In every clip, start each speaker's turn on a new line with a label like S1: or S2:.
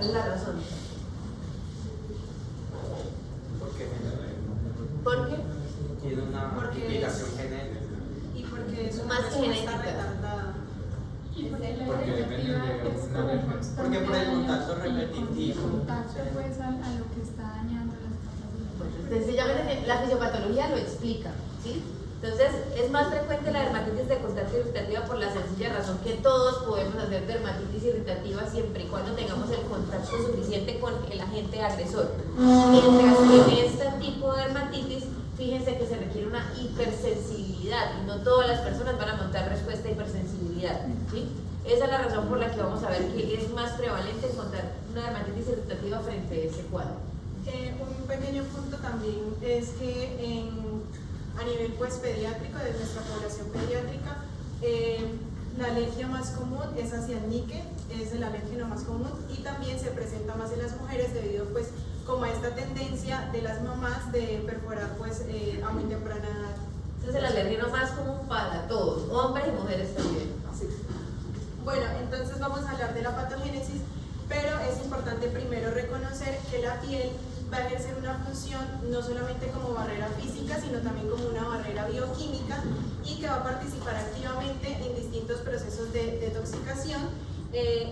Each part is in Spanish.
S1: ¿Cuál es la razón? ¿Por qué?
S2: Tiene una implicación genética.
S3: Y porque es una
S1: Más
S3: respuesta
S1: genética.
S3: retardada.
S2: Porque depende de porque por el contacto repetitivo.
S4: Contacto pues a lo que está dañando las capacidades.
S1: Bueno, sencillamente la fisiopatología lo explica, ¿sí? Entonces, es más frecuente la dermatitis de contacto irritativa por la sencilla razón que todos podemos hacer dermatitis irritativa siempre y cuando tengamos el contacto suficiente con el agente agresor. Mientras que en este tipo de dermatitis, fíjense que se requiere una hipersensibilidad y no todas las personas van a montar respuesta a hipersensibilidad, ¿sí? Esa es la razón por la que vamos a ver que es más prevalente encontrar una dermatitis irritativa frente a ese cuadro.
S3: Un pequeño punto también es que a nivel pues pediátrico, de nuestra población pediátrica, la alergia más común es hacia el níquel, es el alérgeno más común y también se presenta más en las mujeres debido pues como a esta tendencia de las mamás de perforar pues a muy temprana edad.
S1: Ese es el alérgeno más común para todos, hombres y mujeres también.
S3: Sí. Bueno, entonces vamos a hablar de la patogénesis, pero es importante primero reconocer que la piel va a ejercer una función no solamente como barrera física, sino también como una barrera bioquímica y que va a participar activamente en distintos procesos de detoxicación,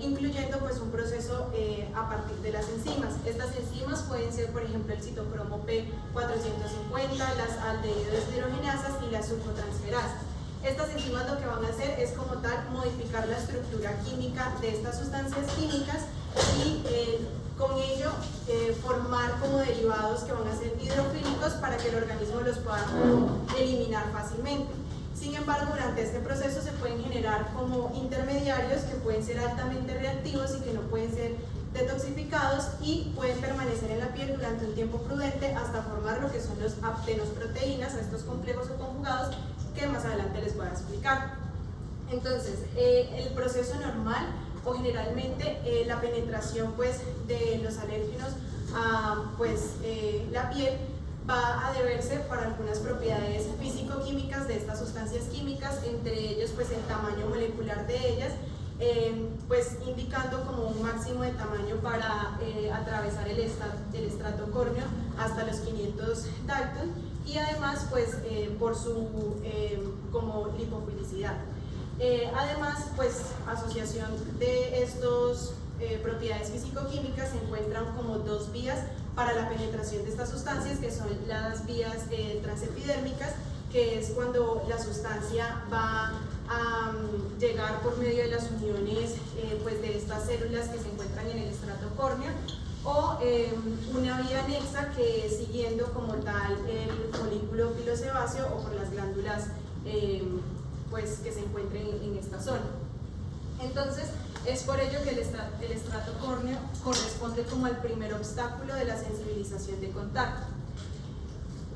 S3: incluyendo pues un proceso a partir de las enzimas. Estas enzimas pueden ser, por ejemplo, el citocromo P450, las aldehído deshidrogenasas y las sulfotransferasas. Estas enzimas lo que van a hacer es como tal modificar la estructura química de estas sustancias químicas y con ello formar como derivados que van a ser hidrofílicos para que el organismo los pueda eliminar fácilmente. Sin embargo, durante este proceso se pueden generar como intermediarios que pueden ser altamente reactivos y que no pueden ser detoxificados y pueden permanecer en la piel durante un tiempo prudente hasta formar lo que son los aptenosproteínas, estos complejos o conjugados que más adelante les voy a explicar. Entonces, el proceso normal o generalmente la penetración pues, de los alérgenos a la piel va a deberse por algunas propiedades físico-químicas de estas sustancias químicas, entre ellos pues el tamaño molecular de ellas, pues indicando como un máximo de tamaño para atravesar el estrato córneo hasta los 500 Dalton y además pues por su como lipofilicidad. Además, pues asociación de estas propiedades físico-químicas se encuentran como dos vías para la penetración de estas sustancias, que son las vías transepidérmicas, que es cuando la sustancia va a llegar por medio de las uniones pues de estas células que se encuentran en el estrato córneo, o una vía anexa que es siguiendo como tal el folículo pilosebáceo o por las glándulas pues que se encuentren en esta zona. Entonces, es por ello que el estrato córneo corresponde como al primer obstáculo de la sensibilización de contacto.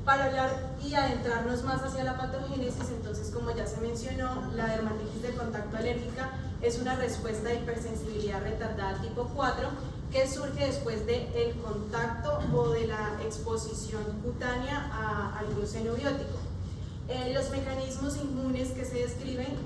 S3: Para hablar y adentrarnos más hacia la patogénesis, entonces, como ya se mencionó, la dermatitis de contacto alérgica es una respuesta de hipersensibilidad retardada tipo 4 que surge después del contacto o de la exposición cutánea a algún xenobiótico. Los mecanismos inmunes que se describen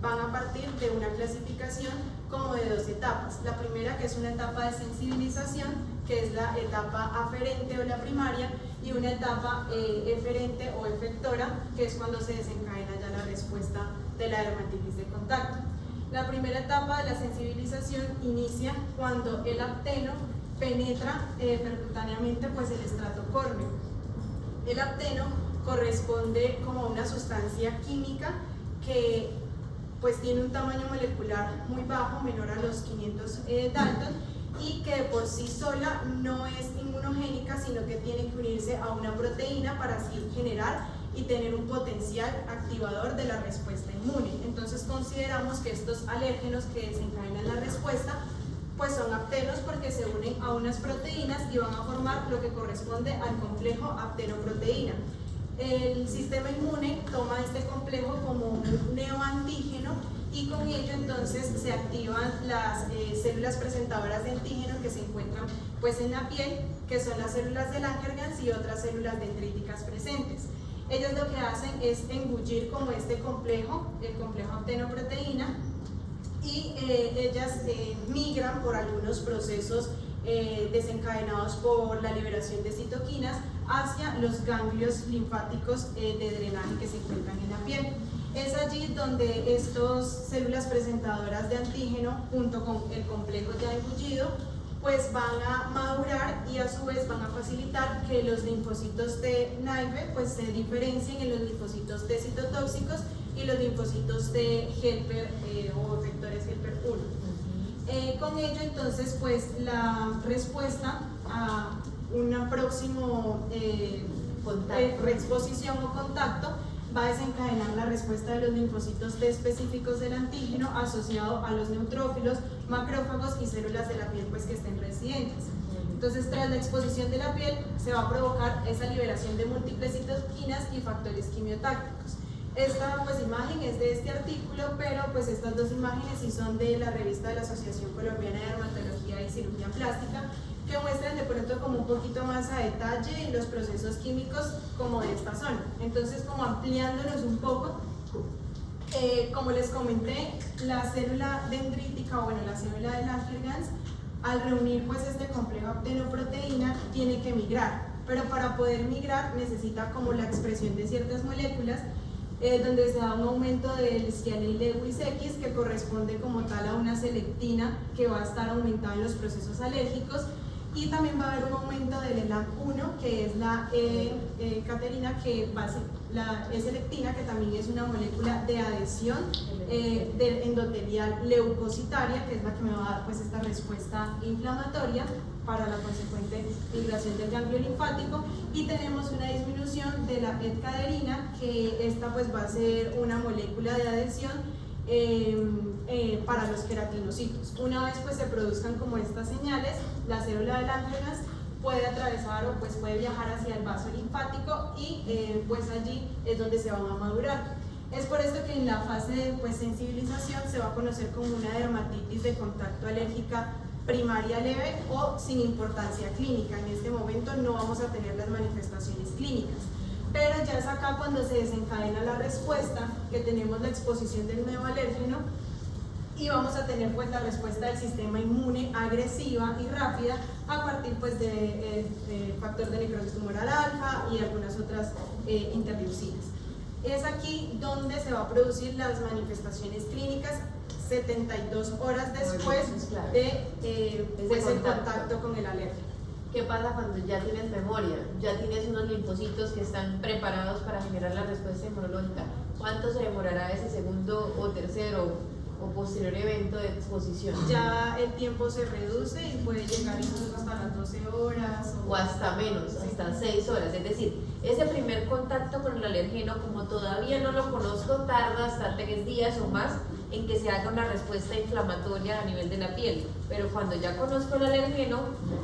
S3: van a partir de una clasificación como de dos etapas. La primera, que es una etapa de sensibilización, que es la etapa aferente o la primaria, y una etapa eferente o efectora, que es cuando se desencadena ya la respuesta de la dermatitis de contacto. La primera etapa de la sensibilización inicia cuando el apteno penetra percutáneamente pues, el estrato córneo. El apteno corresponde como a una sustancia química que pues tiene un tamaño molecular muy bajo, menor a los 500 Dalton, y que por sí sola no es inmunogénica, sino que tiene que unirse a una proteína para así generar y tener un potencial activador de la respuesta inmune. Entonces consideramos que estos alérgenos que desencadenan la respuesta pues son aptenos porque se unen a unas proteínas y van a formar lo que corresponde al complejo aptenoproteína. El sistema inmune toma este complejo como un neoantígeno y con ello entonces se activan las células presentadoras de antígeno que se encuentran pues en la piel, que son las células de Langerhans y otras células dendríticas presentes. Ellas lo que hacen es engullir como este complejo, el complejo aptenoproteína, y ellas migran por algunos procesos desencadenados por la liberación de citoquinas hacia los ganglios linfáticos de drenaje que se encuentran en la piel. Es allí donde estas células presentadoras de antígeno junto con el complejo ya embullido pues van a madurar y a su vez van a facilitar que los linfocitos de Naive pues se diferencien en los linfocitos T citotóxicos y los linfocitos de helper o vectores helper 1. Con ello entonces pues la respuesta a una próxima reexposición o contacto va a desencadenar la respuesta de los linfocitos T específicos del antígeno asociado a los neutrófilos, macrófagos y células de la piel pues que estén residentes. Entonces, tras la exposición de la piel se va a provocar esa liberación de múltiples citoquinas y factores quimiotácticos. Esta pues imagen es de este artículo, pero pues estas dos imágenes sí son de la revista de la Asociación Colombiana de Dermatología y Cirugía Plástica, que muestran de pronto como un poquito más a detalle los procesos químicos como de esta zona. Entonces, como ampliándonos un poco, como les comenté, la célula dendrítica, o bueno, la célula de Langerhans, al reunir pues este complejo actinoproteína, tiene que migrar, pero para poder migrar necesita como la expresión de ciertas moléculas, donde se da un aumento del Cianyl Lewis X, que corresponde como tal a una selectina que va a estar aumentada en los procesos alérgicos, y también va a haber un aumento del ELAM1, que es la caterina, que va a ser la E-selectina, que también es una molécula de adhesión endotelial leucocitaria, que es la que me va a dar pues esta respuesta inflamatoria para la consecuente migración del ganglio linfático, y tenemos una disminución de la E-caderina, que esta pues va a ser una molécula de adhesión para los queratinocitos. Una vez pues se produzcan como estas señales, la célula de Langerhans puede atravesar o pues puede viajar hacia el vaso linfático y pues allí es donde se van a madurar. Es por esto que en la fase de pues, sensibilización se va a conocer como una dermatitis de contacto alérgica primaria leve o sin importancia clínica. En este momento no vamos a tener las manifestaciones clínicas, pero ya es acá cuando se desencadena la respuesta, que tenemos la exposición del nuevo alérgeno y vamos a tener pues la respuesta del sistema inmune agresiva y rápida a partir pues de factor de necrosis tumoral alfa y algunas otras interleucinas. Es aquí donde se va a producir las manifestaciones clínicas 72 horas después de pues, el contacto con el alérgeno.
S1: ¿Qué pasa cuando ya tienes memoria? Ya tienes unos linfocitos que están preparados para generar la respuesta inmunológica. ¿Cuánto se demorará ese segundo o tercero o posterior evento de exposición?
S3: Ya el tiempo se reduce y puede llegar incluso hasta las 12 horas.
S1: O hasta menos, hasta 6 horas. Es decir, ese primer contacto con el alergeno, como todavía no lo conozco, tarda hasta 3 días o más en que se haga una respuesta inflamatoria a nivel de la piel. Pero cuando ya conozco el alergeno,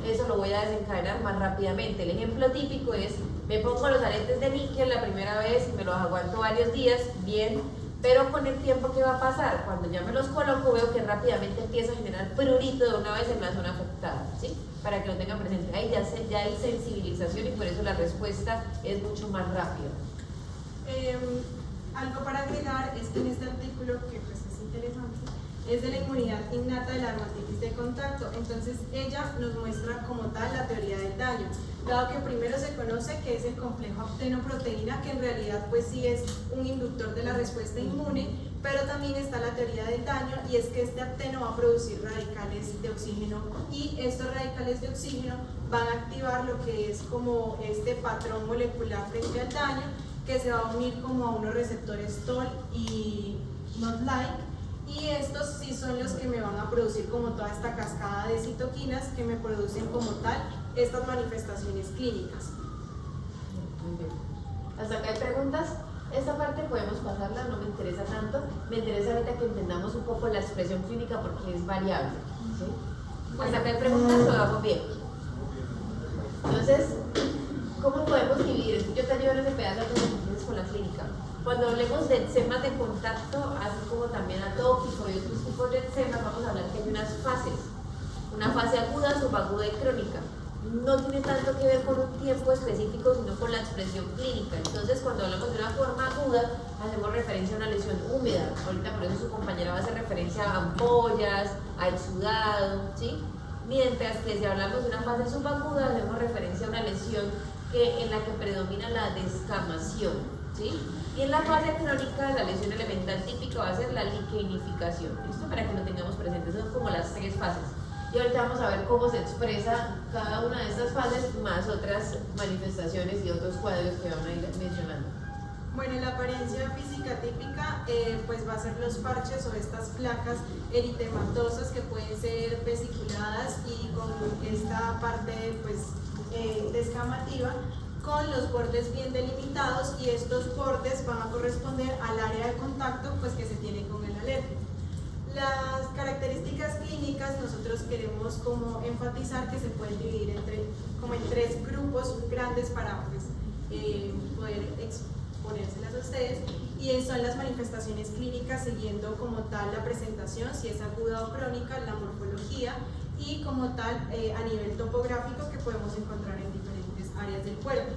S1: eso lo voy a desencadenar más rápidamente. El ejemplo típico es, me pongo los aretes de níquel la primera vez y me los aguanto varios días, bien, pero con el tiempo que va a pasar, cuando ya me los coloco, veo que rápidamente empieza a generar prurito de una vez en la zona afectada, ¿sí? Para que lo tengan presente. Ahí ya hay sensibilización y por eso la respuesta es mucho más rápida.
S3: Algo para agregar es que en este artículo, que pues es interesante, es de la inmunidad innata de la dermatitis de contacto. Entonces ella nos muestra como tal la teoría del daño, dado que primero se conoce que es el complejo actinoproteína, que en realidad pues sí es un inductor de la respuesta inmune, pero también está la teoría del daño, y es que este acteno va a producir radicales de oxígeno, y estos radicales de oxígeno van a activar lo que es como este patrón molecular frente al daño, que se va a unir como a unos receptores TOL y NOT-like, y estos sí son los que me van a producir como toda esta cascada de citoquinas que me producen como tal estas manifestaciones clínicas.
S1: Muy bien. ¿Hasta acá hay preguntas? Esta parte podemos pasarla, no me interesa tanto. Me interesa ahorita que entendamos un poco la expresión clínica porque es variable, ¿sí? ¿Hasta acá hay preguntas o vamos bien? Entonces, ¿cómo podemos dividir? Yo te ayudo en ese pedazo de con la clínica. Cuando hablemos de eczemas de contacto, así como también atópico y otros tipos de eczemas, vamos a hablar que hay unas fases. Una fase aguda, subaguda y crónica. no tiene tanto que ver con un tiempo específico, sino con la expresión clínica. Entonces, cuando hablamos de una forma aguda, hacemos referencia a una lesión húmeda. Ahorita por eso su compañera va a hacer referencia a ampollas, a exudado, ¿sí? Mientras que si hablamos de una fase subaguda, hacemos referencia a una lesión en la que predomina la descamación, ¿sí? Y en la fase crónica, la lesión elemental típica va a ser la liqueinificación. ¿Listo? Para que lo tengamos presente, son como las 3 fases. Y ahorita vamos a ver cómo se expresa cada una de estas fases, más otras manifestaciones y otros cuadros que van a ir mencionando.
S3: Bueno, la apariencia física típica pues va a ser los parches o estas placas eritematosas que pueden ser vesiculadas y con esta parte pues descamativa, con los bordes bien delimitados, y estos bordes van a corresponder al área de contacto pues que se tiene con el alérgico. Las características clínicas nosotros queremos como enfatizar que se pueden dividir en 3 grupos grandes para pues, poder exponérselas a ustedes, y son las manifestaciones clínicas siguiendo como tal la presentación, si es aguda o crónica, la morfología, y como tal a nivel topográfico que podemos encontrar en diferentes áreas del cuerpo.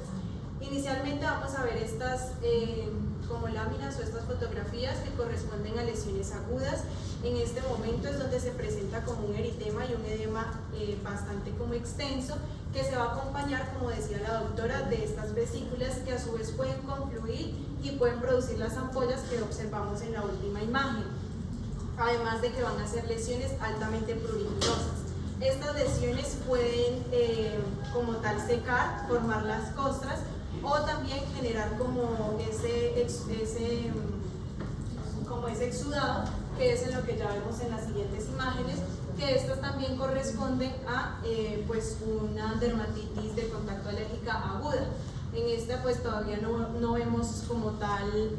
S3: Inicialmente vamos a ver estas como láminas o estas fotografías que corresponden a lesiones agudas. En este momento es donde se presenta como un eritema y un edema bastante como extenso, que se va a acompañar, como decía la doctora, de estas vesículas que a su vez pueden confluir y pueden producir las ampollas que observamos en la última imagen, además de que van a ser lesiones altamente pruriginosas. Estas lesiones pueden como tal secar, formar las costras, o también generar como ese exudado, que es en lo que ya vemos en las siguientes imágenes, que estas también corresponden a pues una dermatitis de contacto alérgica aguda. En esta pues todavía no vemos como tal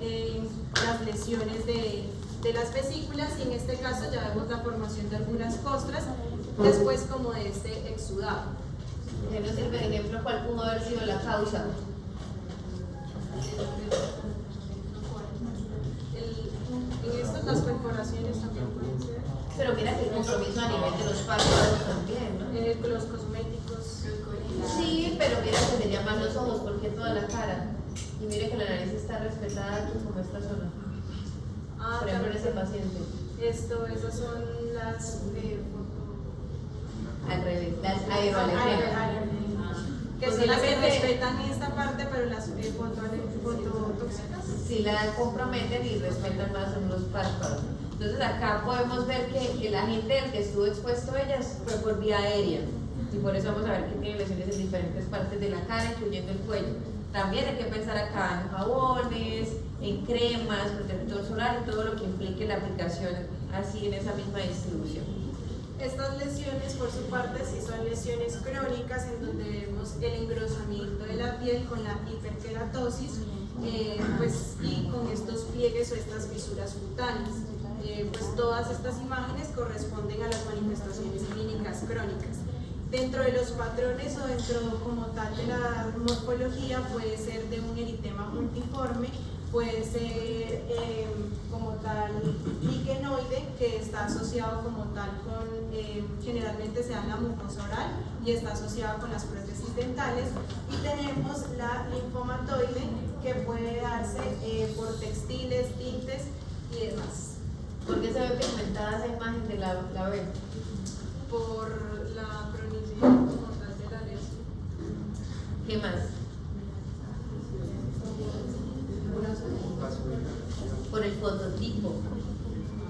S3: las lesiones de las vesículas, y en este caso ya vemos la formación de algunas costras después como de este exudado.
S1: ¿Nos sirve de ejemplo cuál pudo haber sido la causa?
S3: En estas las perforaciones también pueden ser.
S1: Pero mira que el compromiso a nivel de los párpados también, ¿no?
S3: Los cosméticos.
S1: Sí, pero mira que se llaman los ojos, porque toda la cara. Y mire que la nariz está respetada aquí como esta zona. Por ejemplo, en ese paciente.
S3: Esas son las
S1: al revés, las aeroalergenas.
S3: Que son las que respetan esta parte, pero las fototóxicas
S1: sí la comprometen y respetan más en los párpados. Entonces acá podemos ver que el agente del que estuvo expuesto a ellas fue por vía aérea, y por eso vamos a ver que tiene lesiones en diferentes partes de la cara, incluyendo el cuello. También hay que pensar acá en jabones, en cremas, protector solar y todo lo que implique la aplicación así en esa misma distribución.
S3: Estas lesiones, por su parte, sí son lesiones crónicas, en donde vemos el engrosamiento de la piel con la hiperkeratosis, pues, y con estos pliegues o estas fisuras cutáneas. Pues todas estas imágenes corresponden a las manifestaciones clínicas crónicas. Dentro de los patrones o dentro como tal de la morfología, puede ser de un eritema multiforme, puede ser como tal liquenoide, que está asociado como tal con, generalmente se da en la mucosa oral y está asociado con las prótesis dentales, y tenemos la linfomatoide, que puede darse por textiles, tintes y demás.
S1: ¿Por qué se ve pigmentada esa imagen de la B?
S3: Por la cronicidad como tal de la lesión.
S1: ¿Qué más? Por el fototipo.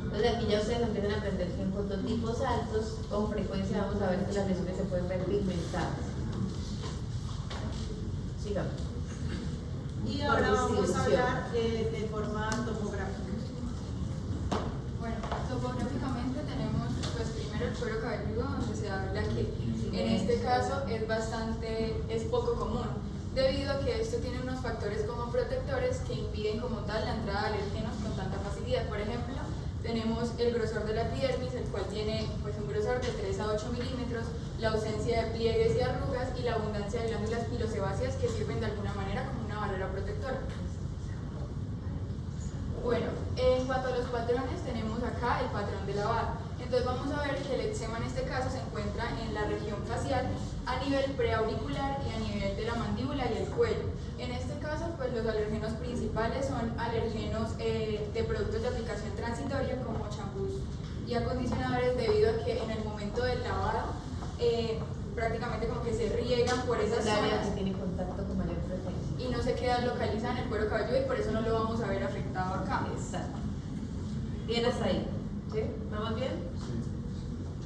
S1: Entonces aquí ya ustedes empiezan a aprender que en fototipos altos con frecuencia vamos a ver que las lesiones se pueden ver pigmentadas. Sigamos.
S3: Y ahora vamos a hablar de forma topográfica.
S5: Bueno, topográficamente tenemos pues primero el cuero cabelludo, donde se habla que en este caso es poco común, debido a que esto tiene unos factores como protectores que impiden como tal la entrada de alérgenos con tanta facilidad. Por ejemplo, tenemos el grosor de la epidermis, el cual tiene pues un grosor de 3 a 8 milímetros, la ausencia de pliegues y arrugas y la abundancia de glándulas pilosebáceas que sirven de alguna manera como una barrera protectora. Bueno, en cuanto a los patrones, tenemos acá el patrón de lavado. Entonces vamos a ver que el eczema en este caso se encuentra en la región facial. A nivel nivel preauricular y a nivel de la mandíbula y el cuello. En este caso, pues los alergenos principales son alergenos de productos de aplicación transitoria como champús y acondicionadores, debido a que en el momento del lavado prácticamente como que se riegan por esas
S1: Es el área
S5: zonas
S1: que tiene contacto con mayor frecuencia.
S5: y no se queda localizada en el cuero cabelludo, y por eso no lo vamos a ver afectado acá.
S1: Exacto. Bien hasta ahí. ¿Sí? ¿Vamos bien?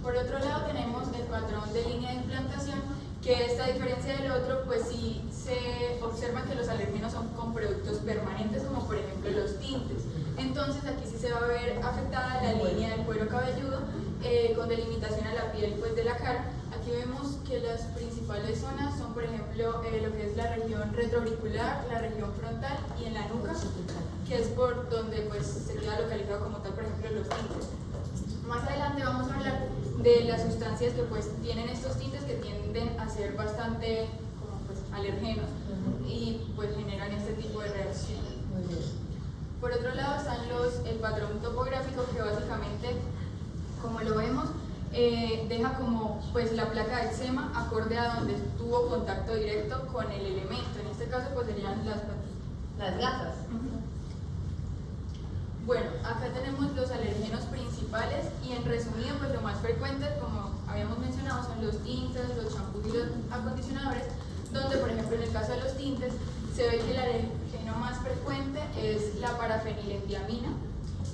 S5: Por otro lado tenemos el patrón de línea de implantación, que esta diferencia del otro, pues sí se observa que los alergenos son con productos permanentes, como por ejemplo los tintes. Entonces aquí sí se va a ver afectada la línea del cuero cabelludo, con delimitación a la piel pues de la cara. Aquí vemos que las principales zonas son, por ejemplo, lo que es la región retroauricular, la región frontal y en la nuca, que es por donde pues se queda localizado como tal, por ejemplo, los tintes. Más adelante vamos a hablar de las sustancias que pues tienen estos tintes, que tienden a ser bastante como pues alergenos y pues generan este tipo de reacción.
S1: Muy bien.
S5: Por otro lado están el patrón topográfico, que básicamente, como lo vemos, deja como pues la placa de eczema acorde a donde tuvo contacto directo con el elemento. En este caso pues serían
S1: Las gafas.
S5: Bueno, acá tenemos los alergenos principales y en resumido pues lo más frecuente, como habíamos mencionado, son los tintes, los champús y los acondicionadores, donde por ejemplo en el caso de los tintes se ve que el alergeno más frecuente es la parafenilendiamina,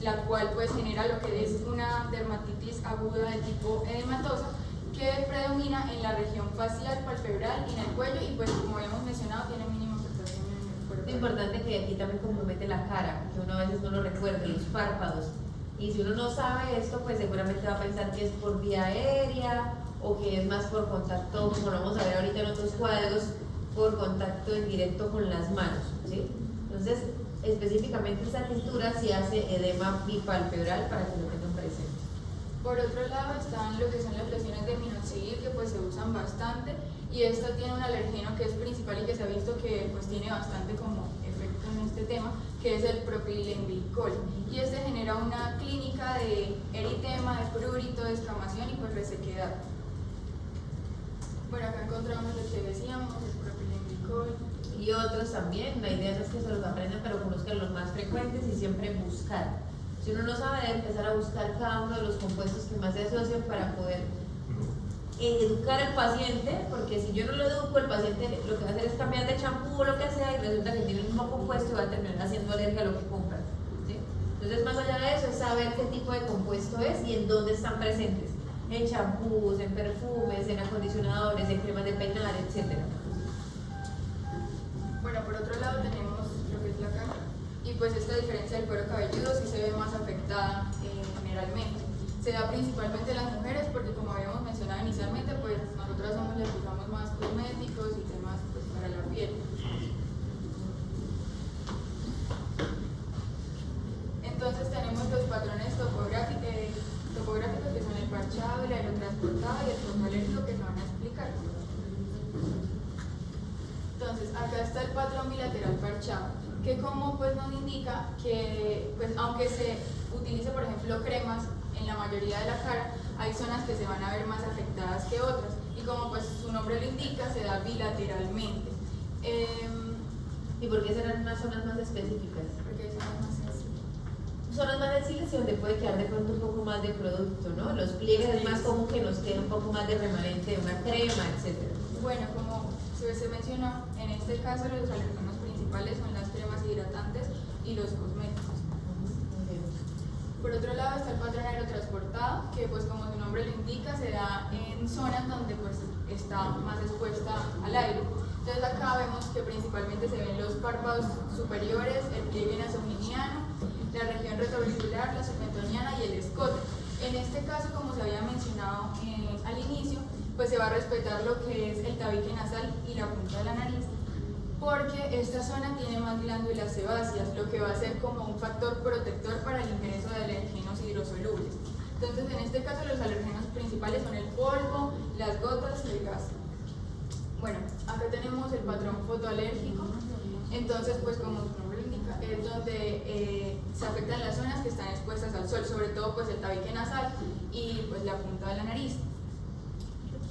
S5: la cual pues genera lo que es una dermatitis aguda de tipo edematosa, que predomina en la región facial, palpebral y en el cuello, y pues como habíamos mencionado tiene mínima afectación en el cuerpo.
S1: Es importante que aquí también compromete la cara, que uno a veces no lo recuerde, los párpados. Y si uno no sabe esto, pues seguramente va a pensar que es por vía aérea o que es más por contacto, como lo vamos a ver ahorita en otros cuadros, por contacto en directo con las manos, ¿sí? Entonces, específicamente esta tintura sí hace edema bipalpebral, para que lo tengan presente.
S5: Por otro lado están lo que son las lesiones de minoxidil, que pues se usan bastante, y esta tiene un alergeno que es principal y que se ha visto que pues tiene bastante como efecto en este tema, que es el propilenglicol, y este genera una clínica de eritema, de prurito, descamación y pues resequedad. Bueno, acá encontramos lo que decíamos, el propilenglicol.
S1: Y otros también, la idea no es que se los aprendan, pero conozcan los más frecuentes y siempre buscar. Si uno no sabe, debe empezar a buscar cada uno de los compuestos que más se asocian para poder educar al paciente, porque si yo no lo educo, el paciente lo que va a hacer es cambiar de champú o lo que sea, y resulta que tiene el mismo compuesto y va a terminar haciendo alergia a lo que compra, ¿sí? Entonces, más allá de eso, es saber qué tipo de compuesto es y en dónde están presentes, en champús, en perfumes, en acondicionadores, en cremas de peinar, etc.
S5: Bueno, por otro lado tenemos lo que es la cara, y pues esta diferencia del cuero cabelludo sí se ve más afectada generalmente. Se da principalmente en las mujeres porque, como habíamos mencionado inicialmente, pues nosotras somos las que usamos más cosméticos y temas pues para la piel. Entonces tenemos los patrones topográficos, que son el parchado, el aerotransportado y el fotoalérgico, que se van a explicar. Entonces, acá está el patrón bilateral parchado, que como pues nos indica que pues aunque se utilice por ejemplo cremas en la mayoría de la cara, hay zonas que se van a ver más afectadas que otras, y como pues su nombre lo indica, se da bilateralmente.
S1: ¿Y por qué serán unas zonas más específicas?
S5: Porque hay zonas más sensibles.
S1: Zonas más sensibles y donde puede quedar de pronto un poco más de producto, ¿no? Los pliegues es más común que nos quede un poco más de remanente de una crema, etc.
S5: Bueno, como se mencionó, en este caso los alergenos principales son las cremas hidratantes y los cosméticos. Por otro lado está el patrón aerotransportado, que pues como su nombre lo indica, se da en zonas donde pues está más expuesta al aire. Entonces acá vemos que principalmente se ven los párpados superiores, el pliegue nasogeniano, la región retroauricular, la submentoniana y el escote. En este caso, como se había mencionado al inicio, pues se va a respetar lo que es el tabique nasal y la punta de la nariz, porque esta zona tiene más glándulas sebáceas, lo que va a ser como un factor protector para el ingreso de alergenos hidrosolubles. Entonces, en este caso, los alergenos principales son el polvo, las gotas y el gas. Bueno, acá tenemos el patrón fotoalérgico. Entonces, pues como su nombre lo indica, es donde se afectan las zonas que están expuestas al sol, sobre todo pues el tabique nasal y pues la punta de la nariz.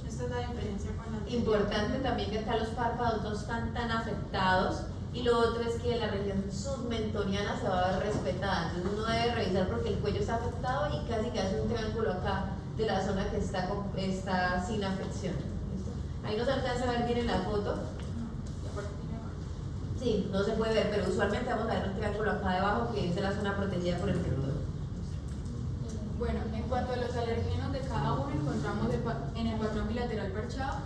S3: Esta es la diferencia con la anterior.
S1: Importante también que acá los párpados no están tan afectados, y lo otro es que la región submentoniana se va a ver respetada, entonces uno debe revisar porque el cuello está afectado y casi que hace un triángulo acá de la zona que está sin afección. ¿Listo? Ahí no se alcanza a ver bien en la foto. Sí, no se puede ver, pero usualmente vamos a ver un triángulo acá debajo que es de la zona protegida por el tendón.
S5: Bueno, en cuanto a los alergenos de cada uno, encontramos en el patrón bilateral perchado,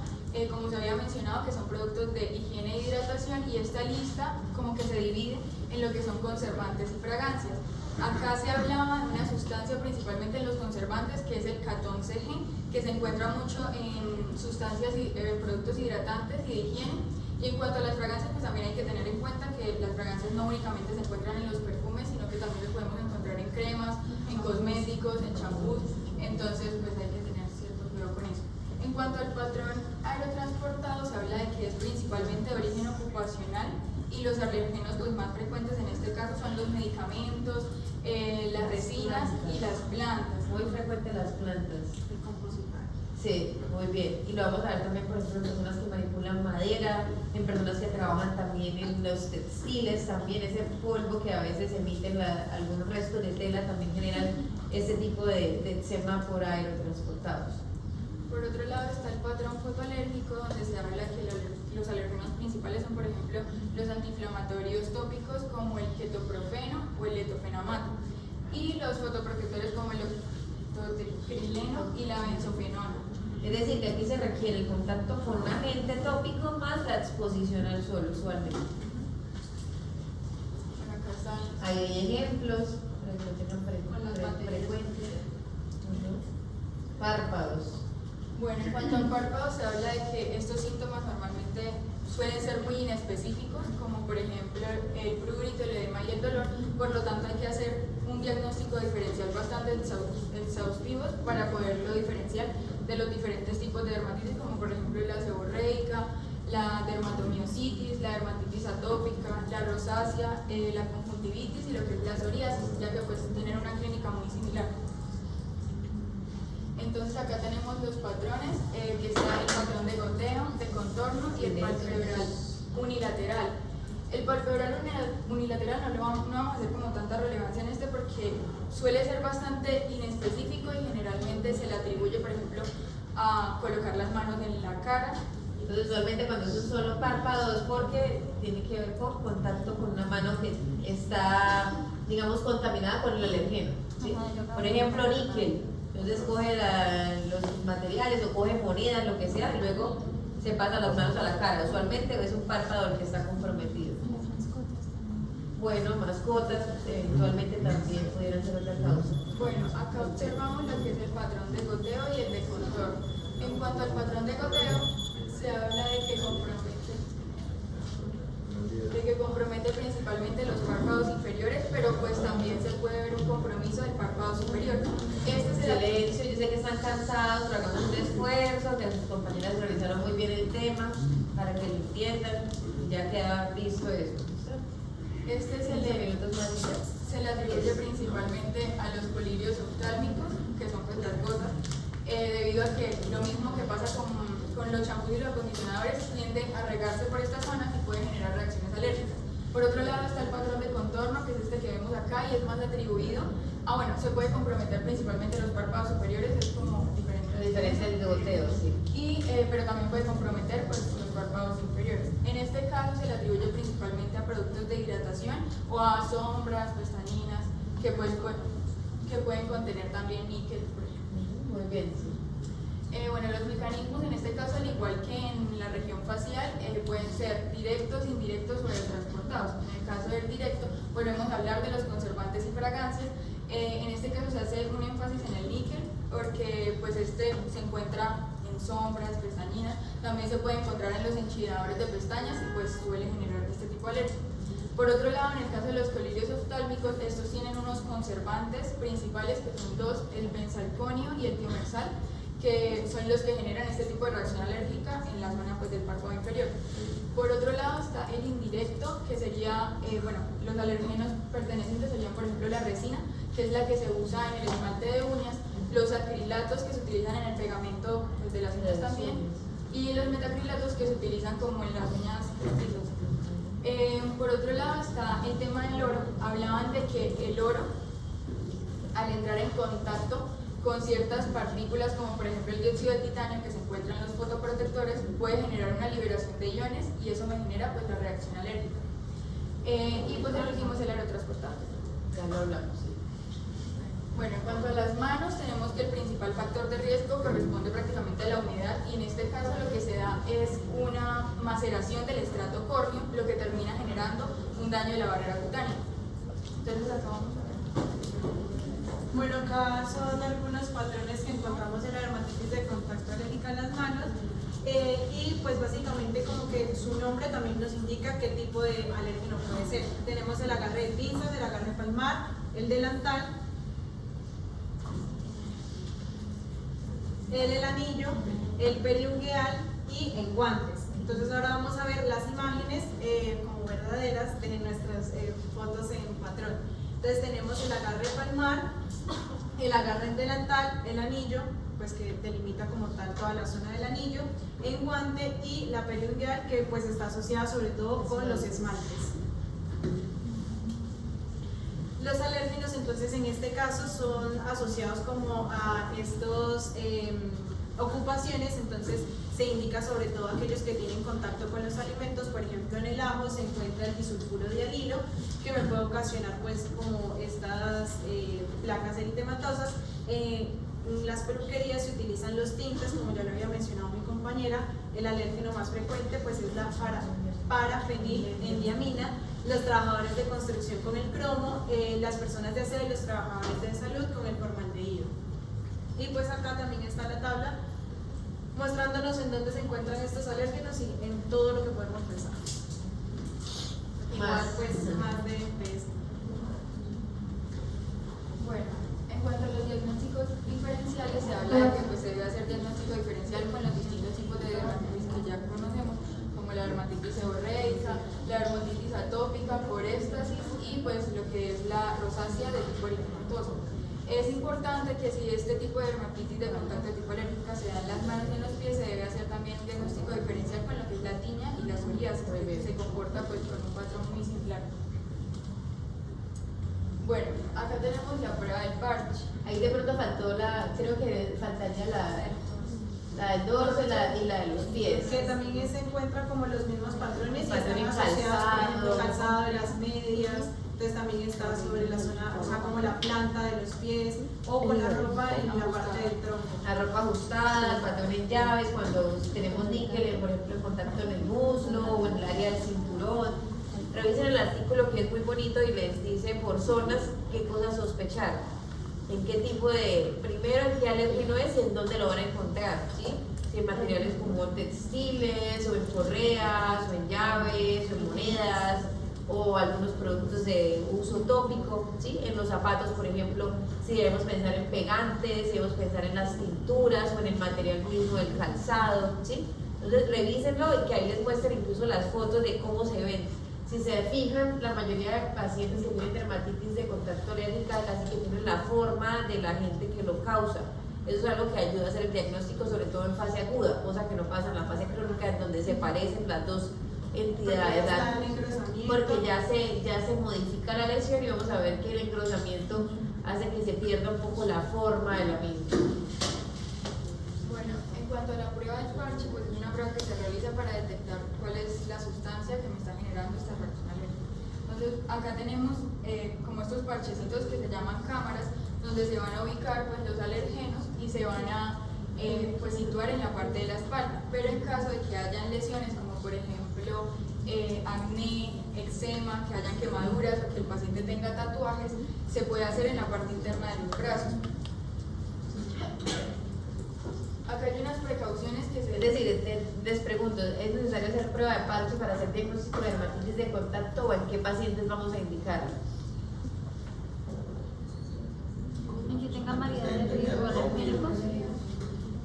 S5: como se había mencionado, que son productos de higiene e hidratación, y esta lista como que se divide en lo que son conservantes y fragancias. Acá se hablaba de una sustancia principalmente en los conservantes, que es el catón CG, que se encuentra mucho en sustancias y productos hidratantes y de higiene. Y en cuanto a las fragancias, pues también hay que tener en cuenta que las fragancias no únicamente se encuentran en los perfumes, sino que también los podemos encontrar en cremas, en cosméticos, en champús, entonces pues hay que tener cierto cuidado con eso. En cuanto al patrón aerotransportado, se habla de que es principalmente de origen ocupacional, y los alergenos pues más frecuentes en este caso son los medicamentos, las resinas y las plantas.
S1: Muy frecuente las plantas.
S3: El compositor.
S1: Sí, muy bien. Y lo vamos a ver también, por ejemplo, en personas que manipulan madera, en personas que trabajan también en los textiles, también ese polvo que a veces emiten algunos restos de tela también generan ese tipo de eczema por aerotransportados.
S5: Por otro lado está el patrón fotoalérgico, donde se habla que los alergenos principales son, por ejemplo, los antiinflamatorios tópicos como el ketoprofeno o el letofenamato, y los fotoprotectores como el oxitocileno y la benzofenona.
S1: Es decir, que aquí se requiere el contacto con un agente tópico más la exposición al sol usualmente.
S5: Bueno, acá están.
S1: Ahí hay ejemplos
S3: Con las materias.
S1: frecuentes. Párpados.
S5: Bueno, en cuanto al párpado, se habla de que estos síntomas normalmente suelen ser muy inespecíficos, como por ejemplo el prurito, el edema y el dolor. Por lo tanto, hay que hacer un diagnóstico diferencial bastante exhaustivo para poderlo diferenciar de los diferentes tipos de dermatitis, como por ejemplo la seborreica, la dermatomiositis, la dermatitis atópica, la rosácea, la conjuntivitis y lo que es la psoriasis, ya que pues tienen una clínica muy similar. Entonces acá tenemos los patrones, que está el patrón de goteo, de contorno y el palpebral unilateral. El palpebral unilateral no vamos a hacer como tanta relevancia en este porque suele ser bastante inespecífico y generalmente se le atribuye, por ejemplo, a colocar las manos en la cara.
S1: Entonces, usualmente cuando es un solo párpado es porque tiene que ver con contacto con una mano que está, digamos, contaminada con el alergeno, ¿sí? Por ejemplo, níquel. Entonces coge los materiales o coge monedas, lo que sea, y luego se pasa las manos a la cara. Usualmente es un párpado el que está comprometido. Bueno, mascotas eventualmente también pudieran ser otra causa.
S5: Bueno, acá observamos lo que es el patrón de goteo y el de contorno. En cuanto al patrón de goteo, se habla de que compromete principalmente los párpados inferiores, pero pues también se puede ver un compromiso del párpado superior. Este es el
S1: Silencio, yo sé que están cansados, pero hagamos un esfuerzo, que sus compañeras revisaron muy bien el tema para que lo entiendan, y ya queda visto eso.
S5: Este es el
S1: 15
S5: de
S1: minutos más y ya.
S5: se le atribuye principalmente a los colirios oftálmicos, que son pues las gotas, debido a que lo mismo que pasa con los champús y los acondicionadores tienden a regarse por esta zona y pueden generar reacciones alérgicas. Por otro lado está el patrón de contorno, que es este que vemos acá y es más atribuido se puede comprometer principalmente los párpados superiores, es como diferente.
S1: La diferencia del goteo, sí.
S5: Pero también puede comprometer pues, los párpados inferiores. En este caso se le atribuye principalmente a productos de hidratación o a sombras, pestañinas, que pueden contener también níquel, por ejemplo.
S1: Muy bien, sí.
S5: Los mecanismos en este caso, al igual que en la región facial, pueden ser directos, indirectos o transportados. En el caso del directo, volvemos a hablar de los conservantes y fragancias. En este caso se hace un énfasis en el níquel porque pues este se encuentra en sombras, pestañinas, también se puede encontrar en los enchilladores de pestañas y pues suele generar este tipo de alergia. Por otro lado, en el caso de los colirios oftálmicos, estos tienen unos conservantes principales que son dos, el benzalconio y el tiomersal, que son los que generan este tipo de reacción alérgica en la zona pues, del párpado inferior. Por otro lado está el indirecto, que sería, los alergenos pertenecientes serían por ejemplo la resina, que es la que se usa en el esmalte de uñas, los acrilatos que se utilizan en el pegamento pues, de las uñas también, y los metacrilatos que se utilizan como en las uñas postizas. Por otro lado está el tema del oro. Hablaban de que el oro, al entrar en contacto con ciertas partículas, como por ejemplo el dióxido de titanio que se encuentra en los fotoprotectores, puede generar una liberación de iones y eso me genera pues la reacción alérgica. Y pues el último es el aerotransportante.
S1: Ya lo hablamos, sí.
S5: Bueno, en cuanto a las manos, tenemos que el principal factor de riesgo corresponde prácticamente a la humedad y en este caso lo que se da es una maceración del estrato córneo, lo que termina generando un daño de la barrera cutánea. Entonces acá vamos a ver.
S3: Bueno, acá son algunos patrones que encontramos en la dermatitis de contacto alérgica en las manos y pues básicamente como que su nombre también nos indica qué tipo de alérgeno puede ser. Tenemos el agarre de pinzas, el agarre palmar, el delantal, el anillo, el periungueal y en guantes. Entonces ahora vamos a ver las imágenes como verdaderas de nuestras fotos en patrón. Entonces tenemos el agarre palmar, el agarre delantal, el anillo, pues que delimita como tal toda la zona del anillo, en guante y la periungueal que pues está asociada sobre todo con los esmaltes. Los alérgenos entonces en este caso son asociados como a estos ocupaciones, entonces se indica sobre todo aquellos que tienen contacto con los alimentos. Por ejemplo, en el ajo se encuentra el disulfuro de alilo que me puede ocasionar pues como estas placas eritematosas. En las peluquerías se utilizan los tintes, como ya lo había mencionado mi compañera. El alérgeno más frecuente pues es la parafenilendiamina, los trabajadores de construcción con el cromo, las personas de aseo y los trabajadores de salud con el formaldehído. Y pues acá también está la tabla mostrándonos en dónde se encuentran estos alérgenos y en todo lo que podemos pensar. Igual pues más de esto.
S5: Bueno, en cuanto a los diagnósticos diferenciales, se habla de que pues, se debe hacer diagnóstico diferencial con los distintos tipos de dermatitis que ya conocemos, como la dermatitis seborreica, la dermatitis atópica por éstasis y pues lo que es la rosácea de tipo eritematoso. Es importante que si este tipo de dermatitis de contacto de tipo alérgica se da en las manos y en los pies, se debe hacer también un diagnóstico diferencial con lo que es la tiña y la psoriasis, que se comporta pues con un patrón muy similar. Bueno, acá tenemos la prueba del parche.
S1: Ahí de pronto faltó creo que faltaría la del dorso y la de los pies.
S3: Que también se encuentran como los mismos patrones y
S1: Patrón
S3: están
S1: en
S3: asociados, por ejemplo,
S1: calzado.
S3: calzado de las medias, entonces también está sobre la zona, o sea, como la planta de los pies o con la ropa en la parte del tronco.
S1: La ropa ajustada, el patrón en llaves, cuando tenemos níquel, por ejemplo, en contacto en el muslo o en el área del cinturón. Revisen el artículo que es muy bonito y les dice por zonas qué cosas sospechar. En qué tipo primero en qué alérgeno es y en dónde lo van a encontrar, ¿sí? Si en materiales como textiles, o en correas, o en llaves, o en monedas, o algunos productos de uso tópico, ¿sí? En los zapatos, por ejemplo, si debemos pensar en pegantes, si debemos pensar en las tinturas o en el material mismo del calzado, ¿sí? Entonces revísenlo y que ahí les muestren incluso las fotos de cómo se ven. Si se fijan, la mayoría de pacientes que tienen dermatitis de contacto alérgica casi que tienen la forma de la gente que lo causa. Eso es algo que ayuda a hacer el diagnóstico, sobre todo en fase aguda, cosa que no pasa en la fase crónica, en donde se parecen las dos entidades, porque ya se modifica la lesión y vamos a ver que el engrosamiento hace que se pierda un poco la forma de la misma.
S5: Bueno, en cuanto a la prueba del parche, pues es una prueba que se realiza para detectar cuál es la sustancia que me está generando esta reacción alérgica. Entonces, acá tenemos como estos parchecitos que se llaman cámaras, donde se van a ubicar pues, los alergenos y se van a pues, situar en la parte de la espalda. Pero en caso de que hayan lesiones, como por ejemplo acné, eczema, que hayan quemaduras o que el paciente tenga tatuajes, se puede hacer en la parte interna de los brazos. Acá hay unas precauciones que se...
S1: Es decir, les pregunto, ¿es necesario hacer prueba de parche para hacer diagnóstico de dermatitis de contacto o en qué pacientes vamos a indicar?
S4: En que tengan variedad de riesgo alérgicos.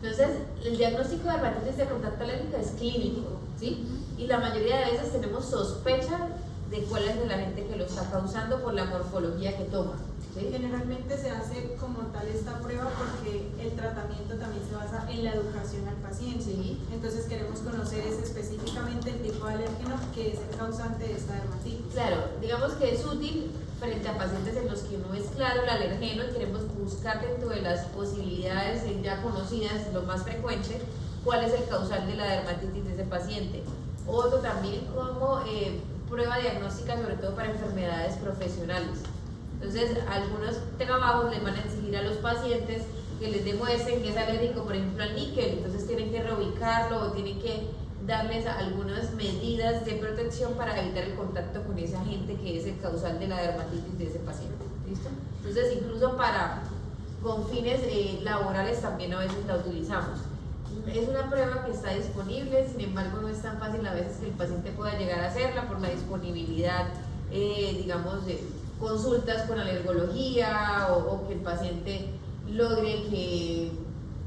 S1: Entonces, el diagnóstico de dermatitis de contacto alérgico es clínico, ¿sí? Y la mayoría de veces tenemos sospecha de cuál es el agente que lo está causando por la morfología que toma, ¿sí?
S3: Generalmente se hace como tal esta prueba porque el tratamiento también se basa en la educación al paciente.
S1: Sí.
S3: Entonces Entonces queremos conocer específicamente el tipo de alérgeno que es el causante de esta dermatitis.
S1: Claro, digamos que es útil frente a pacientes en los que no es claro el alergeno y queremos buscar dentro de las posibilidades ya conocidas, lo más frecuente, cuál es el causal de la dermatitis de ese paciente. Otro también como prueba diagnóstica, sobre todo para enfermedades profesionales. Entonces, algunos trabajos les van a exigir a los pacientes que les demuestren que es alérgico, por ejemplo, al níquel, entonces tienen que reubicarlo o tienen que darles algunas medidas de protección para evitar el contacto con ese agente que es el causal de la dermatitis de ese paciente. ¿Listo? Entonces, incluso con fines laborales también a veces la utilizamos. Es una prueba que está disponible, sin embargo no es tan fácil a veces que el paciente pueda llegar a hacerla por la disponibilidad, digamos, de consultas con alergología o que el paciente logre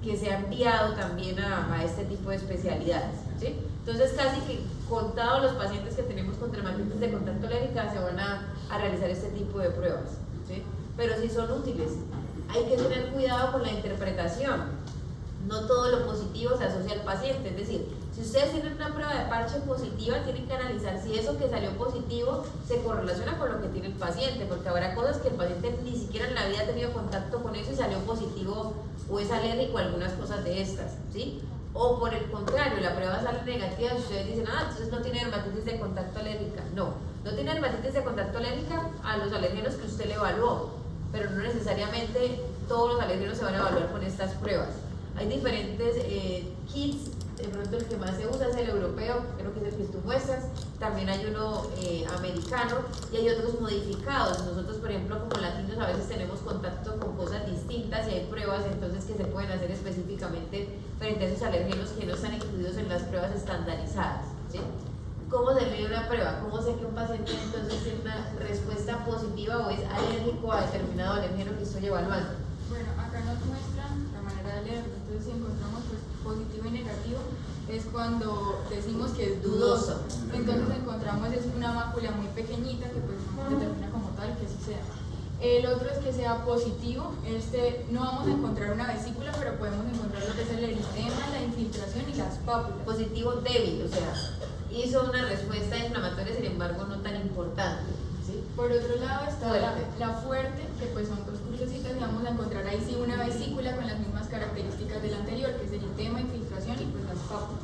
S1: que sea enviado también a este tipo de especialidades, ¿sí? Entonces casi que contados los pacientes que tenemos con dermatitis de contacto alérgica se van a realizar este tipo de pruebas, ¿sí? Pero sí son útiles. Hay que tener cuidado con la interpretación. No todo lo positivo se asocia al paciente, es decir, si ustedes tienen una prueba de parche positiva, tienen que analizar si eso que salió positivo se correlaciona con lo que tiene el paciente, porque habrá cosas que el paciente ni siquiera en la vida ha tenido contacto con eso y salió positivo o es alérgico a algunas cosas de estas, ¿sí? O por el contrario, la prueba sale negativa y ustedes dicen, entonces no tiene dermatitis de contacto alérgica. No tiene dermatitis de contacto alérgica a los alérgenos que usted le evaluó, pero no necesariamente todos los alérgenos se van a evaluar con estas pruebas. Hay diferentes kits, de pronto el que más se usa es el europeo, creo que es el que tú muestras, también hay uno americano y hay otros modificados. Nosotros, por ejemplo, como latinos a veces tenemos contacto con cosas distintas y hay pruebas entonces que se pueden hacer específicamente frente a esos alérgenos que no están incluidos en las pruebas estandarizadas, ¿sí? ¿Cómo se mide una prueba? ¿Cómo sé que un paciente entonces tiene una respuesta positiva o es alérgico a determinado alérgeno que estoy evaluando?
S5: Bueno, acá nos muestran la manera de leerlo. Entonces, si encontramos pues, positivo y negativo, es cuando decimos que es dudoso. Entonces, encontramos es una mácula muy pequeñita que pues no determina como tal que sí sea. El otro es que sea positivo. No vamos a encontrar una vesícula, pero podemos encontrar lo que es el eritema, la infiltración y las pápulas.
S1: Positivo débil, o sea, hizo una respuesta inflamatoria, sin embargo, no tan importante. ¿Sí?
S5: Por otro lado está la fuerte, que pues son dos crucecitas y vamos a encontrar ahí sí una vesícula con las mismas características del anterior, que es el eritema, infiltración y pues las pápulas.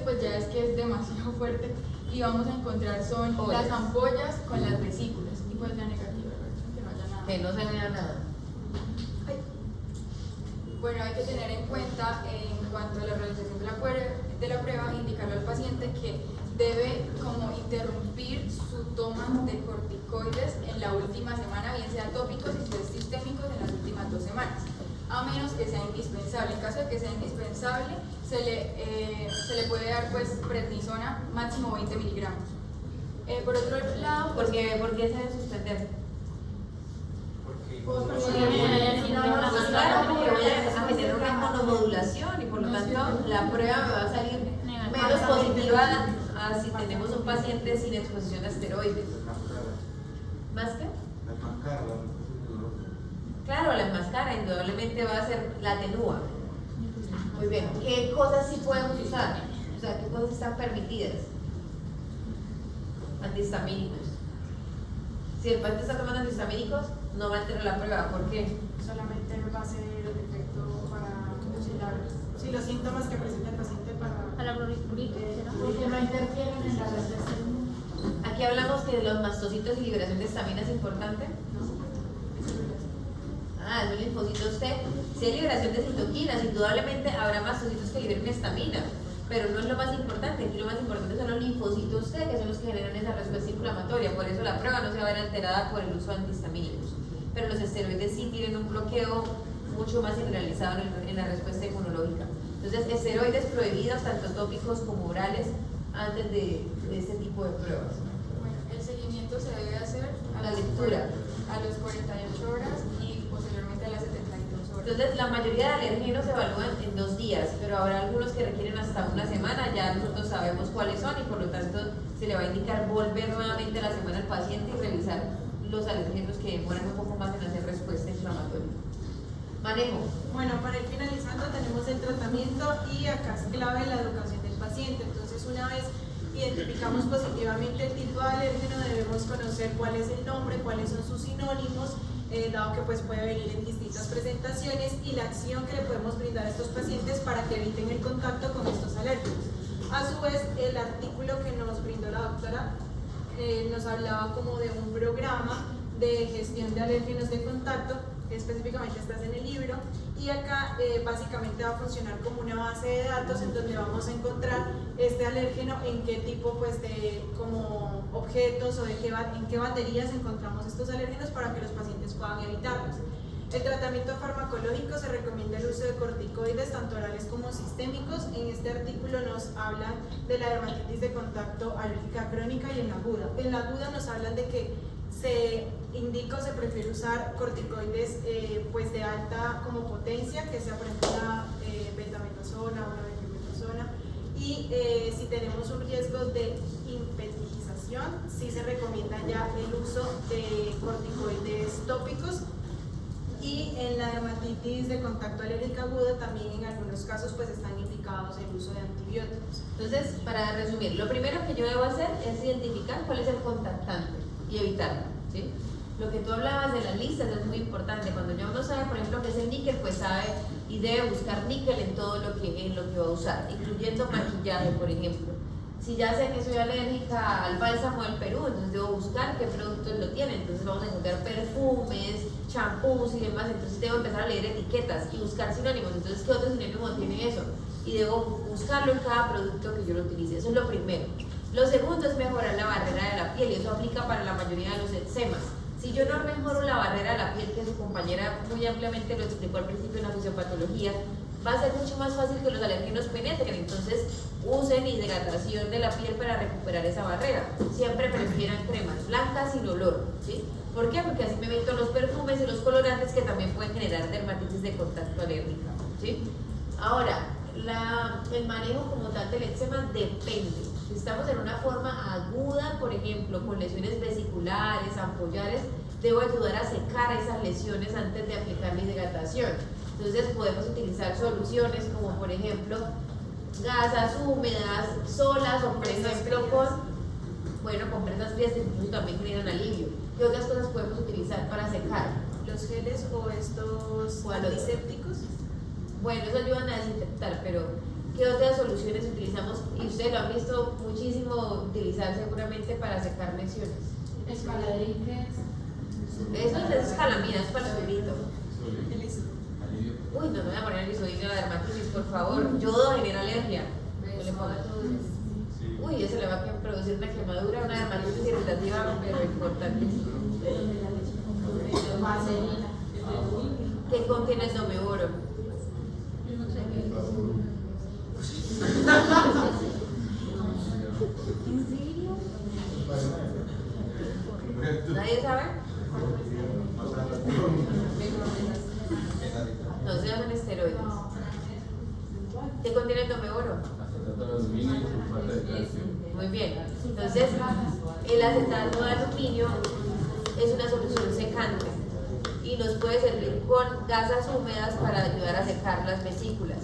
S5: Pues ya es que es demasiado fuerte y vamos a encontrar son las ampollas con las vesículas y pues la negativa, que no haya nada.
S1: Que no se vea nada.
S5: Bueno, hay que tener en cuenta en cuanto a la realización de la prueba, indicarle al paciente que debe como interrumpir su toma de corticoides en la última semana, bien sea tópicos y si es sistémicos en las últimas 2 semanas, a menos que sea indispensable. En caso de que sea indispensable, se le puede dar pues prednisona máximo 20 miligramos. Por otro lado,
S1: ¿Por qué se debe suspender?
S2: Porque
S1: Claro, porque voy a generar una monomodulación y por lo tanto la prueba me va a salir menos positiva a si tenemos un paciente sin exposición a esteroides. ¿Más qué? Claro, la enmascara indudablemente va a ser la atenúa. Muy bien, ¿qué cosas sí podemos usar? O sea, ¿qué cosas están permitidas? Antihistamínicos. Si el paciente está tomando antihistamínicos, no va a alterar la prueba. ¿Por qué?
S3: Solamente va a ser el efecto para los síntomas que presenta el paciente para
S4: la pruritus,
S3: porque no interfieren en la respuesta.
S1: Aquí hablamos que los mastocitos y liberación de histamina es importante. Es un linfocito T. Si hay liberación de citoquinas, indudablemente habrá mastocitos que liberen histamina, pero no es lo más importante. Aquí lo más importante son los linfocitos T, que son los que generan esa respuesta inflamatoria. Por eso la prueba no se va a ver alterada por el uso de antihistamínicos. Pero los esteroides sí tienen un bloqueo mucho más generalizado en la respuesta inmunológica. Entonces, esteroides prohibidos, tanto tópicos como orales, antes de este tipo de pruebas.
S5: Bueno, el seguimiento se debe hacer
S1: La lectura.
S5: a los 48 horas y posteriormente a las 72 horas.
S1: Entonces, la mayoría de alergenos se evalúan en 2 días, pero habrá algunos que requieren hasta 1 semana. Ya nosotros sabemos cuáles son y por lo tanto se le va a indicar volver nuevamente a la semana al paciente y revisar los alergenos que demoran un poco más en hacer respuesta inflamatoria. Manejo.
S3: Bueno, para ir finalizando tenemos el tratamiento y acá es clave la educación del paciente. Entonces, una vez identificamos positivamente el tipo de alérgeno, debemos conocer cuál es el nombre, cuáles son sus sinónimos, dado que pues puede venir en distintas presentaciones, y la acción que le podemos brindar a estos pacientes para que eviten el contacto con estos alérgenos. A su vez, el artículo que nos brindó la doctora nos hablaba como de un programa de gestión de alérgenos de contacto, específicamente estás en el libro, y acá básicamente va a funcionar como una base de datos en donde vamos a encontrar este alérgeno, en qué tipo pues de como objetos o en qué baterías encontramos estos alérgenos para que los pacientes puedan evitarlos. El tratamiento farmacológico se recomienda el uso de corticoides tanto orales como sistémicos. En este artículo nos hablan de la dermatitis de contacto alérgica crónica y en la aguda. En la aguda nos hablan de que se indica o se prefiere usar corticoides pues de alta como potencia, que sea por ejemplo una betametasona o una benflumetazona, y si tenemos un riesgo de impetigización, sí se recomienda ya el uso de corticoides tópicos. Y en la dermatitis de contacto alérgica aguda también en algunos casos pues están indicados el uso de antibióticos.
S1: Entonces, para resumir, lo primero que yo debo hacer es identificar cuál es el contactante y evitarlo, ¿sí? Lo que tú hablabas de las listas es muy importante. Cuando ya uno sabe, por ejemplo, qué es el níquel, pues sabe y debe buscar níquel en todo lo que va a usar, incluyendo maquillaje, por ejemplo. Si ya sé que soy alérgica al bálsamo del Perú, entonces debo buscar qué productos lo tienen. Entonces vamos a encontrar perfumes, champús y demás. Entonces debo empezar a leer etiquetas y buscar sinónimos. Entonces, ¿qué otro sinónimo tiene eso? Y debo buscarlo en cada producto que yo lo utilice. Eso es lo primero. Lo segundo es mejorar la barrera de la piel, y eso aplica para la mayoría de los eczemas. Si yo no mejoro la barrera de la piel, que su compañera muy ampliamente lo explicó al principio en la fisiopatología, va a ser mucho más fácil que los alérgenos penetren. Entonces usen hidratación de la piel para recuperar esa barrera. Siempre prefieran cremas blancas sin olor, ¿sí? ¿Por qué? Porque así me evito los perfumes y los colorantes que también pueden generar dermatitis de contacto alérgica, ¿sí? Ahora, el manejo como tal del eczema depende. Si estamos en una forma aguda, por ejemplo, con lesiones vesiculares, ampollares, debo ayudar a secar esas lesiones antes de aplicar la hidratación. Entonces podemos utilizar soluciones como por ejemplo gasas húmedas, solas, o por ejemplo con compresas frías que incluso también generan alivio. ¿Qué otras cosas podemos utilizar para secar?
S3: Los geles o estos antisépticos.
S1: Bueno, eso ayudan a desinfectar, pero ¿qué otras soluciones utilizamos? Y ustedes lo han visto muchísimo utilizar seguramente para secar lesiones.
S4: Escaladriques.
S1: Eso es escalamina, es para el perrito. Uy, no me voy a poner el isodino de la dermatitis, por favor. Yodo genera alergia. No le pongas. Uy, eso le va a producir una quemadura, una dermatitis irritativa, pero importante. ¿Qué contiene el domeoro? ¿En serio? ¿Nadie sabe? No se llaman esteroides. ¿Qué contiene el domeoro? Muy bien. Entonces, el acetato de aluminio es una solución secante y nos puede servir con gasas húmedas para ayudar a secar las vesículas.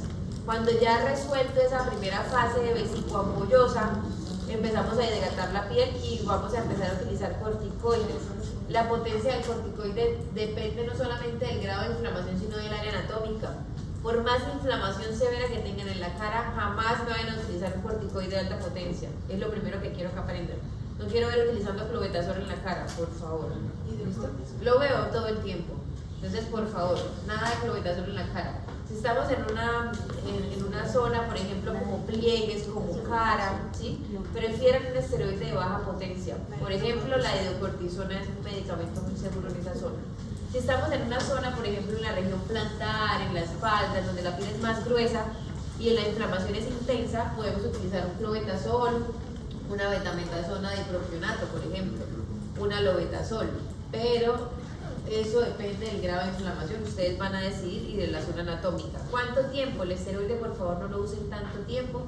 S1: Cuando ya resuelto esa primera fase de vesícula-ampollosa, empezamos a hidratar la piel y vamos a empezar a utilizar corticoides. La potencia del corticoide depende no solamente del grado de inflamación, sino del área anatómica. Por más inflamación severa que tengan en la cara, jamás me van a utilizar un corticoide de alta potencia. Es lo primero que quiero que aprendan. No quiero ver utilizando clobetasol en la cara, por favor. ¿Listo? Lo veo todo el tiempo. Entonces, por favor, nada de clobetasol en la cara. Si estamos en una zona, por ejemplo, como pliegues, como cara, ¿sí? Prefieran un esteroide de baja potencia. Por ejemplo, la hidrocortisona es un medicamento muy seguro en esa zona. Si estamos en una zona, por ejemplo, en la región plantar, en la espalda, donde la piel es más gruesa y la inflamación es intensa, podemos utilizar un clobetasol, una betametasona dipropionato, por ejemplo, una lobetasol. Pero eso depende del grado de inflamación, ustedes van a decidir, y de la zona anatómica. ¿Cuánto tiempo? El esteroide, por favor, no lo usen tanto tiempo.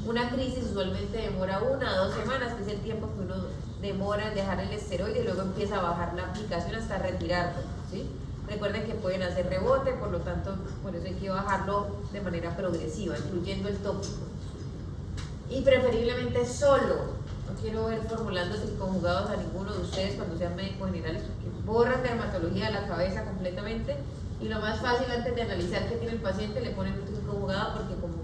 S1: Una crisis usualmente demora 1 a 2 semanas, que es el tiempo que uno demora en dejar el esteroide, y luego empieza a bajar la aplicación hasta retirarlo, ¿sí? Recuerden que pueden hacer rebote, por lo tanto, por eso hay que bajarlo de manera progresiva, incluyendo el tópico. Y preferiblemente solo. No quiero ver formulando triconjugados a ninguno de ustedes cuando sean médicos generales, porque borran dermatología de la cabeza completamente. Y lo más fácil antes de analizar qué tiene el paciente, le ponen un triconjugado, porque como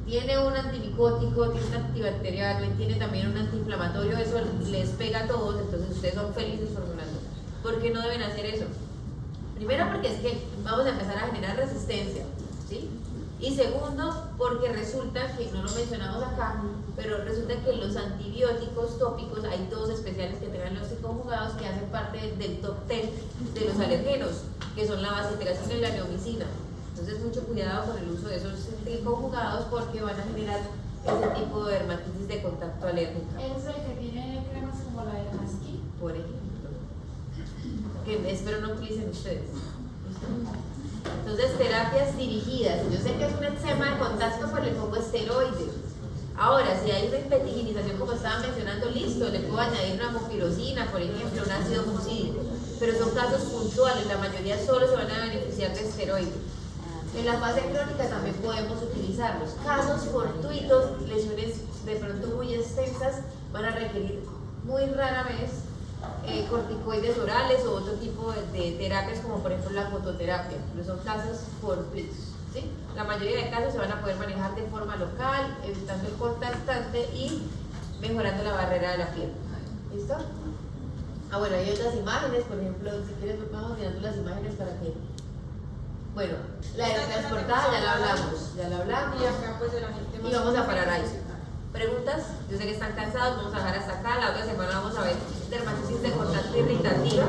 S1: tiene un antimicótico, tiene un antibacteriano y tiene también un antiinflamatorio, eso les pega a todos, entonces ustedes son felices formulando. ¿Por qué no deben hacer eso? Primero porque es que vamos a empezar a generar resistencia, ¿sí? Y segundo, porque resulta que, no lo mencionamos acá, pero resulta que los antibióticos tópicos, hay dos especiales que tengan los triconjugados que hacen parte del top 10 de los alergenos, que son la bacitracina y la neomicina. Entonces mucho cuidado con el uso de esos triconjugados porque van a generar ese tipo de dermatitis de contacto alérgica.
S4: Es el que tiene cremas como la de Masqui.
S1: Por ejemplo, que espero no utilicen ustedes. ¿Listo? Entonces, terapias dirigidas. Yo sé que es un eczema de contacto, pues le pongo esteroides. Ahora, si hay una hipertiginización, como estaba mencionando, listo, le puedo añadir una mupirocina, por ejemplo, un ácido mucídico. Pero son casos puntuales, la mayoría solo se van a beneficiar de esteroides. En la fase crónica también podemos utilizarlos. Casos fortuitos, lesiones de pronto muy extensas, van a requerir muy rara vez corticoides orales o otro tipo de terapias, como por ejemplo la fototerapia, pero son casos fortuitos, ¿sí? La mayoría de casos se van a poder manejar de forma local, evitando el contactante y mejorando la barrera de la piel. ¿Listo? Ah, bueno, hay otras imágenes, por ejemplo, si quieres vamos mirando las imágenes para que... Bueno, la aerotransportada ya la hablamos,
S3: Y acá pues de la gente más
S1: y vamos a parar ahí. ¿Preguntas? Yo sé que están cansados, vamos a dejar hasta acá. La otra semana vamos a ver dermatitis de contacto irritativa.